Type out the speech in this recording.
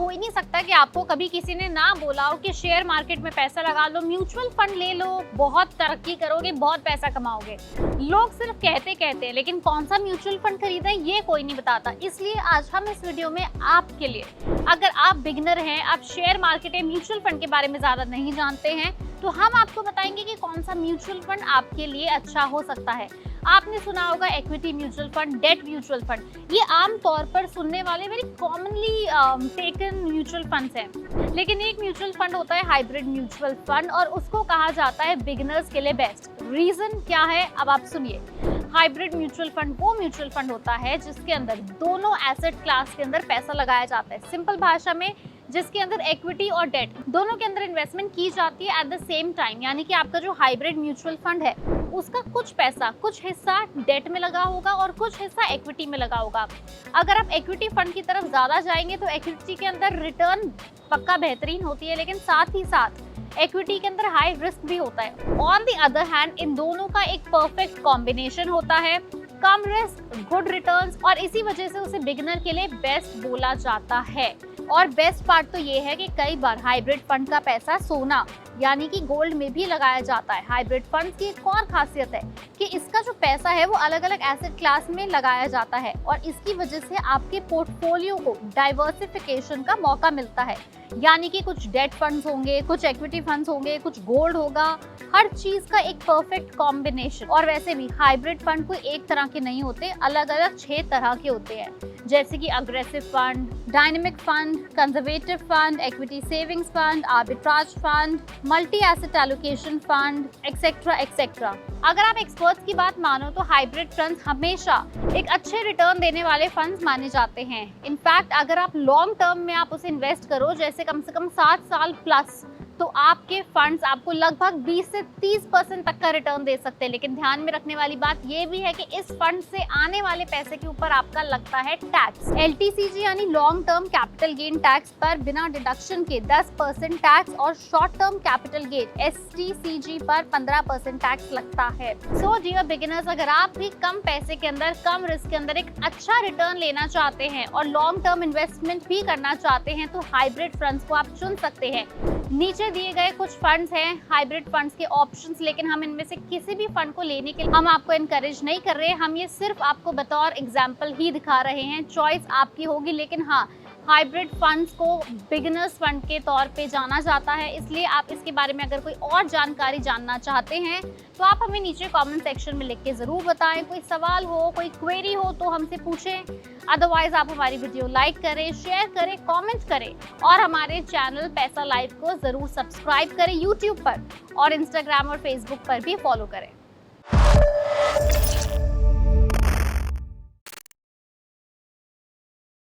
हो ही नहीं सकता कि आपको कभी किसी ने ना बोला हो कि शेयर मार्केट में पैसा लगा लो, म्यूचुअल फंड ले लो, बहुत तरक्की करोगे, बहुत पैसा कमाओगे। लोग सिर्फ कहते कहते हैं, लेकिन कौन सा म्यूचुअल फंड खरीदें ये कोई नहीं बताता। इसलिए आज हम इस वीडियो में आपके लिए, अगर आप बिगिनर हैं, आप शेयर मार्केट या म्यूचुअल फंड के बारे में ज्यादा नहीं जानते हैं, तो हम आपको बताएंगे कि कौन सा म्यूचुअल फंड आपके लिए अच्छा हो सकता है। आपने सुना होगा equity mutual fund, debt mutual fund, ये आम तौर पर सुनने वाले very commonly taken mutual funds हैं। लेकिन एक म्यूचुअल फंड होता है हाइब्रिड म्यूचुअल फंड, और उसको कहा जाता है बिगिनर्स के लिए बेस्ट। रीजन क्या है अब आप सुनिए। हाइब्रिड म्यूचुअल फंड वो म्यूचुअल फंड होता है जिसके अंदर दोनों एसेट क्लास के अंदर पैसा लगाया जाता है। सिंपल भाषा में, जिसके अंदर इक्विटी और डेट दोनों के अंदर इन्वेस्टमेंट की जाती है एट द सेम टाइम। यानी कि आपका जो हाइब्रिड म्यूचुअल फंड है उसका कुछ पैसा, कुछ हिस्सा डेट में लगा होगा और कुछ हिस्सा इक्विटी में लगा होगा। अगर आप इक्विटी फंड की तरफ ज्यादा जाएंगे तो इक्विटी के अंदर रिटर्न पक्का बेहतरीन होती है, लेकिन साथ ही साथ इक्विटी के अंदर हाई रिस्क भी होता है। On the other hand in दोनों का एक परफेक्ट कॉम्बिनेशन होता है, कम रिस्क, गुड रिटर्न्स, और इसी वजह से उसे बिगिनर के लिए बेस्ट बोला जाता है। और बेस्ट पार्ट तो ये है कि कई बार हाइब्रिड फंड का पैसा सोना यानी कि गोल्ड में भी लगाया जाता है। हाइब्रिड फंड की एक और खासियत है कि इसका जो पैसा है वो अलग अलग एसेट क्लास में लगाया जाता है, और इसकी वजह से आपके पोर्टफोलियो को डाइवर्सिफिकेशन का मौका मिलता है। यानी कि कुछ डेट फंड्स होंगे, कुछ इक्विटी फंड्स होंगे, कुछ गोल्ड होगा, हर चीज का एक परफेक्ट कॉम्बिनेशन। और वैसे भी हाइब्रिड फंड कोई एक तरह के नहीं होते, अलग अलग 6 तरह के होते हैं, जैसे कि aggressive fund, dynamic fund, conservative fund, equity savings fund, arbitrage fund, multi asset allocation fund, etcetera etcetera. अगर आप एक्सपर्ट्स की बात मानो तो हाइब्रिड फंड्स हमेशा एक अच्छे रिटर्न देने वाले फंड्स माने जाते हैं। इनफैक्ट अगर आप लॉन्ग टर्म में आप उसे इन्वेस्ट करो, जैसे कम से कम 7 साल प्लस, तो आपके फंड्स आपको लगभग 20 से 30% तक का रिटर्न दे सकते हैं। लेकिन ध्यान में रखने वाली बात यह भी है कि इस फंड से आने वाले पैसे के ऊपर आपका लगता है टैक्स। LTCG यानी long term capital gain tax पर बिना डिडक्शन के 10% टैक्स, और short term capital gain STCG पर 15% टैक्स लगता है। सो डियर बिगिनर्स, अगर आप भी कम पैसे के अंदर, कम रिस्क के अंदर एक अच्छा रिटर्न लेना चाहते हैं और लॉन्ग टर्म इन्वेस्टमेंट भी करना चाहते हैं, तो हाइब्रिड फंड्स को आप चुन सकते हैं। नीचे दिए गए कुछ फंड्स हैं हाइब्रिड फंड्स के ऑप्शंस, लेकिन हम इनमें से किसी भी फंड को लेने के लिए हम आपको एनकरेज नहीं कर रहे हैं। हम ये सिर्फ आपको बतौर एग्जांपल ही दिखा रहे हैं, चॉइस आपकी होगी। लेकिन हाँ, हाइब्रिड फंड्स को बिगिनर्स फंड के तौर पे जाना जाता है, इसलिए आप इसके बारे में अगर कोई और जानकारी जानना चाहते हैं तो आप हमें नीचे कमेंट सेक्शन में लिख के ज़रूर बताएं। कोई सवाल हो, कोई क्वेरी हो तो हमसे पूछें। अदरवाइज आप हमारी वीडियो लाइक करें, शेयर करें, कमेंट करें, और हमारे चैनल पैसा लाइव को ज़रूर सब्सक्राइब करें यूट्यूब पर, और इंस्टाग्राम और फेसबुक पर भी फॉलो करें।